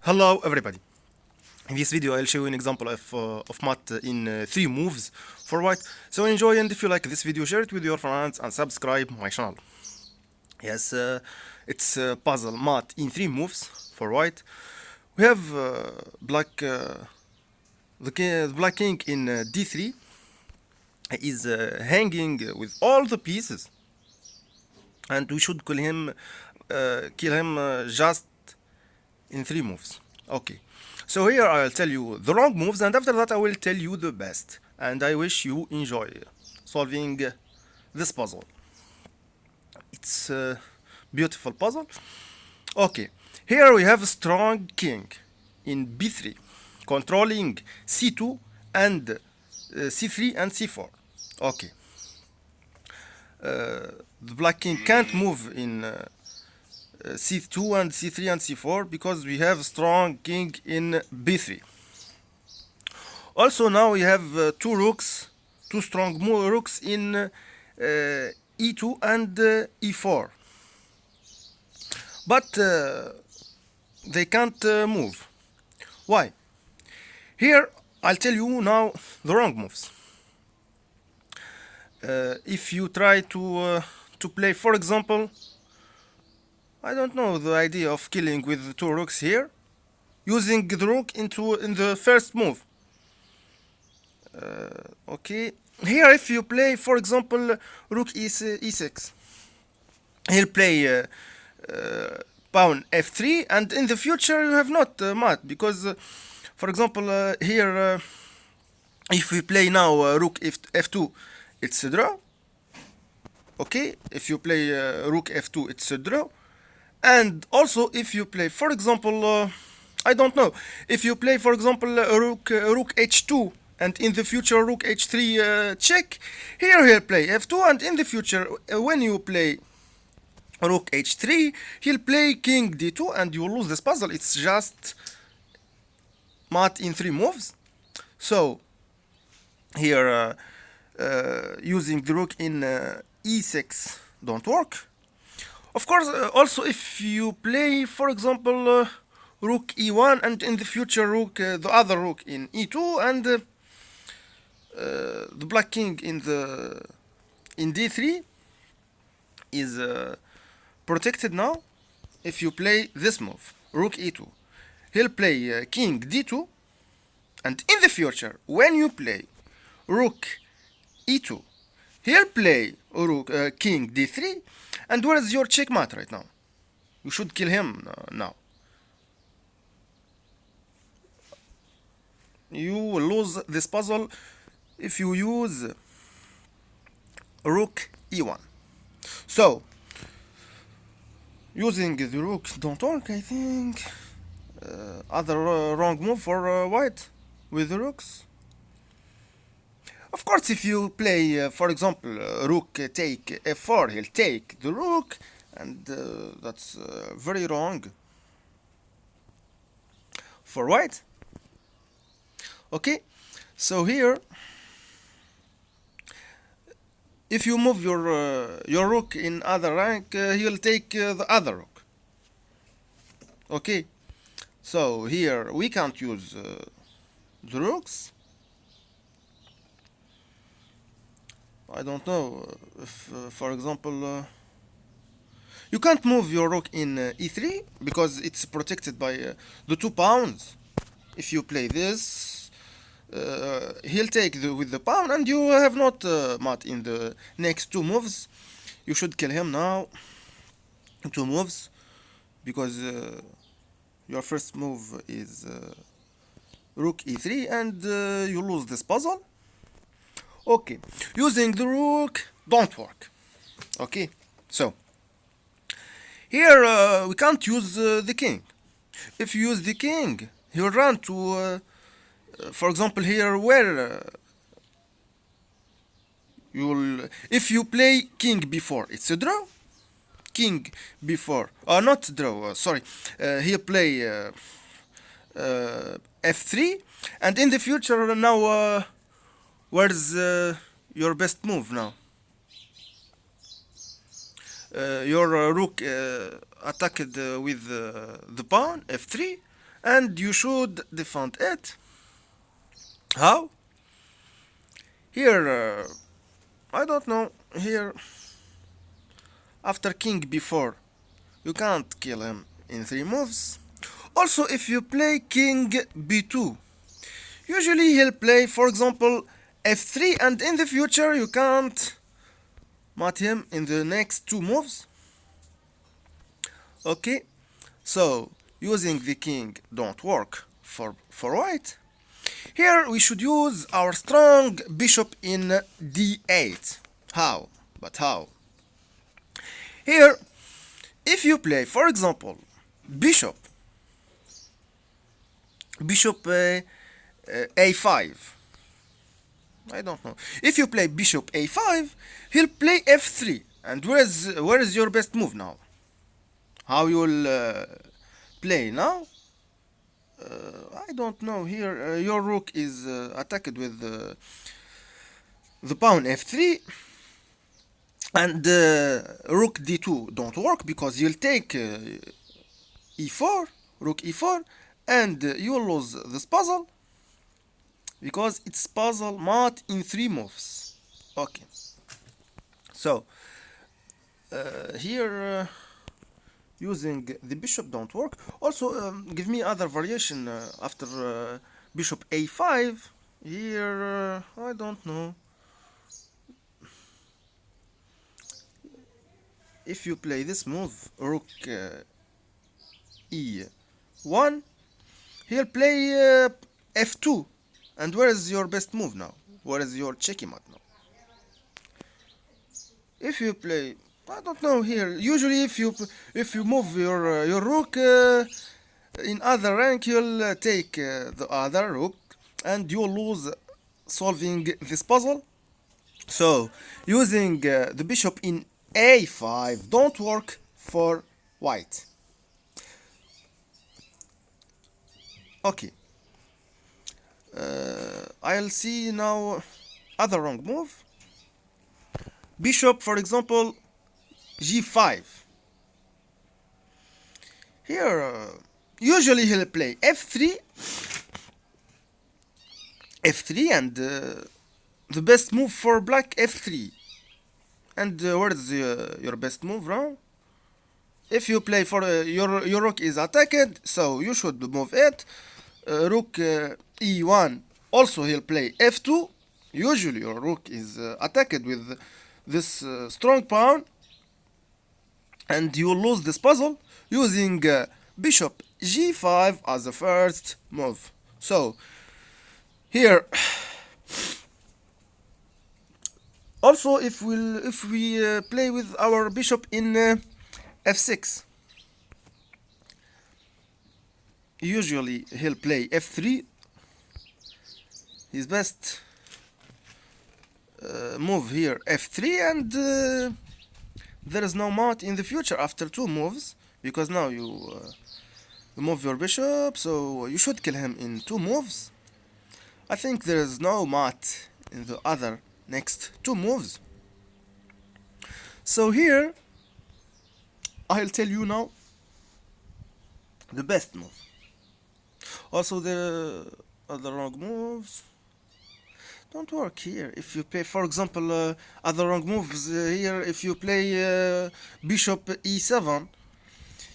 Hello everybody. In this video I'll show you an example of mat in 3 moves for white. So enjoy, and if you like this video, share it with your friends and subscribe my channel. Yes, it's puzzle mat in 3 moves for white. We have the black king in d3 is hanging with all the pieces, and we should kill him just in 3 moves. Okay, so here I'll tell you the wrong moves, and after that I will tell you the best, and I wish you enjoy solving this puzzle. It's a beautiful puzzle. Okay, here we have a strong king in b3 controlling c2 and c3 and c4. Okay, the black king can't move in c2 and c3 and c4 because we have strong king in b3. Also now we have two strong rooks in e2 and e4, but they can't move. Why? Here I'll tell you now the wrong moves. If you try to play, for example, I don't know, the idea of killing with 2 rooks here, using the rook in the first move. Okay, here if you play, for example, rook e6, he'll play pawn f3, and in the future you have not mat, because for example here if we play now rook f2, it's a draw. Okay, if you play rook f2, it's a draw. And also if you play, for example, I don't know, if you play, for example, rook h2, and in the future rook h3 check, here he'll play f2, and in the future when you play rook h3, he'll play king d2, and you lose this puzzle. It's just mat in 3 moves. So here using the rook in e6 don't work. Of course, also if you play, for example, rook e1, and in the future the other rook in e2, and the black king in d3 is protected now. If you play this move, rook e2, he'll play king d2, and in the future when you play rook e2, he'll play rook king d3, and where is your checkmate right now? You should kill him now. You will lose this puzzle if you use rook e1. So using the rook don't work, I think. Other wrong move for white with the rooks. Of course, if you play, for example, rook take f4, he'll take the rook, and that's very wrong for white. Okay, so here, if you move your rook in other rank, he'll take the other rook. Okay, so here we can't use the rooks. I don't know if, for example, you can't move your rook in e3 because it's protected by the 2 pawns. If you play this, he'll take with the pawn, and you have not mat in the next 2 moves. You should kill him now in 2 moves, because your first move is rook e3, and you lose this puzzle. Okay, using the rook don't work. Okay, so here we can't use the king. If you use the king, he'll run to for example, here where if you play king b4, it's a draw. King b4, not draw, sorry, he'll play f3, and in the future now where's your best move now? Your rook attacked with the pawn f3, and you should defend it. How? Here, I don't know. Here, after king b4, you can't kill him in 3 moves. Also, if you play king b2, usually he'll play, for example, f3, and in the future you can't mat him in the next 2 moves. Okay, so using the king don't work for white. Here we should use our strong bishop in d8. How? But how? Here, if you play, for example, bishop a5. I don't know. If you play bishop a5, he'll play f3. And where is your best move now? How you'll play now? I don't know. Here, your rook is attacked with the pawn f3, and rook d2 don't work because you'll take e4, rook e4, and you'll lose this puzzle because it's puzzle mat in 3 moves. Okay, so here using the bishop don't work. Also, give me other variation after bishop a5. Here, I don't know. If you play this move, rook e1, he'll play f2. And where is your best move now? Where is your checkmate now? If you play, I don't know here. Usually, if you move your rook in other rank, you'll take the other rook, and you'll lose solving this puzzle. So using the bishop in a5 don't work for white. Okay. I'll see now other wrong move. Bishop, for example, g5. Here, usually he'll play f3, and the best move for black f3. And where is your best move now? If you play for your rook is attacked, so you should move it. Rook e1. Also, he'll play f2. Usually, your rook is attacked with this strong pawn, and you will lose this puzzle using bishop g5 as the first move. So here, also if we play with our bishop in f6, usually he'll play f3. His best move here f3, and there is no mat in the future after 2 moves, because now you move your bishop, so you should kill him in 2 moves. I think there is no mat in the other next 2 moves. So here I'll tell you now the best move. Also the other wrong moves don't work here. If you play, for example, other wrong moves here, if you play bishop e7,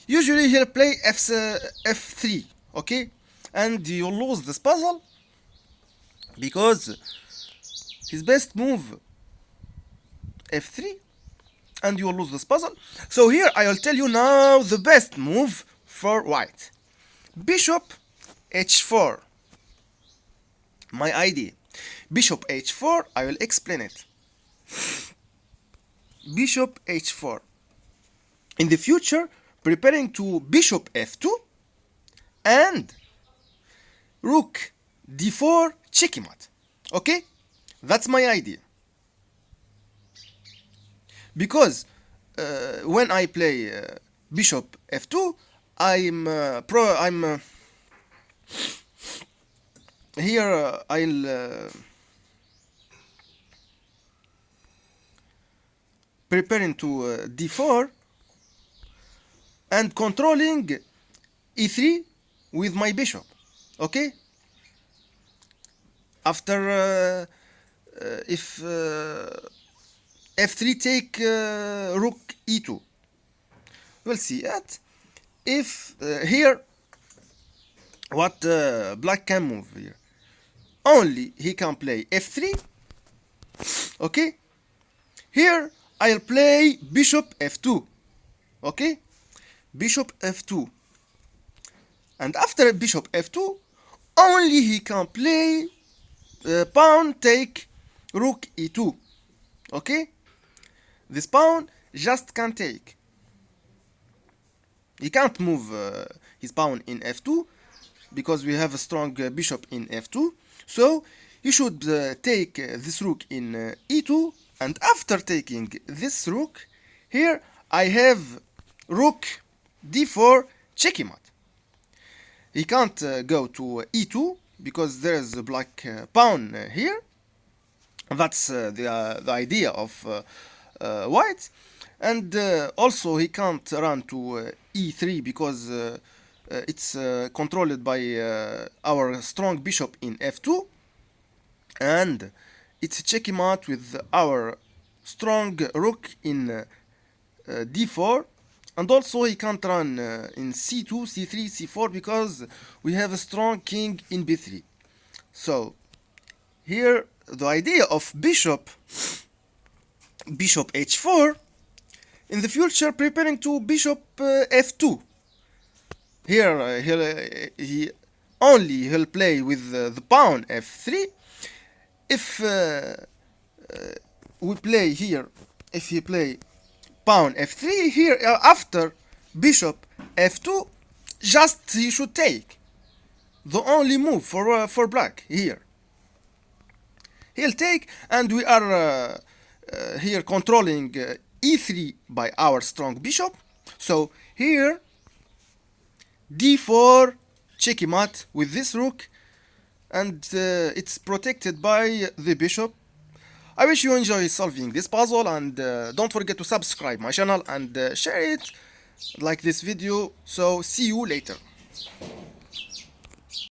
usually he'll play f3, okay? And you lose this puzzle because his best move f3, and you lose this puzzle. So here I'll tell you now the best move for white. Bishop h4. My idea. Bishop h4, I will explain it. Bishop h4. In the future, preparing to bishop f2 and rook d4 checkmate. Okay? That's my idea. Because when I play bishop f2, here I'll preparing to d4 and controlling e3 with my bishop. Okay, after if f3 take rook e2, we'll see it. If here, what black can move here, only he can play f3. Okay, here I'll play bishop f2. Okay, bishop f2, and after bishop f2, only he can play pawn take rook e2. Okay, this pawn just can take. He can't move his pawn in f2 because we have a strong bishop in f2. So you should take this rook in e2, and after taking this rook, here I have rook d4 checkmate. He can't go to e2 because there is a black pawn here. That's the idea of white. And also he can't run to e3 because it's controlled by our strong bishop in f2, and it's checkmate with our strong rook in d4, and also he can't run in c2, c3, c4 because we have a strong king in b3. So here the idea of bishop h4, in the future preparing to bishop f2. Here he'll play with the pawn f3. If we play here, if he play pawn f3 here, after bishop f2, just he should take. The only move for black here. He'll take, and we are here controlling e3 by our strong bishop. So here d4 checkmate with this rook, and it's protected by the bishop. I wish you enjoy solving this puzzle, and don't forget to subscribe my channel and share it, like this video. So see you later.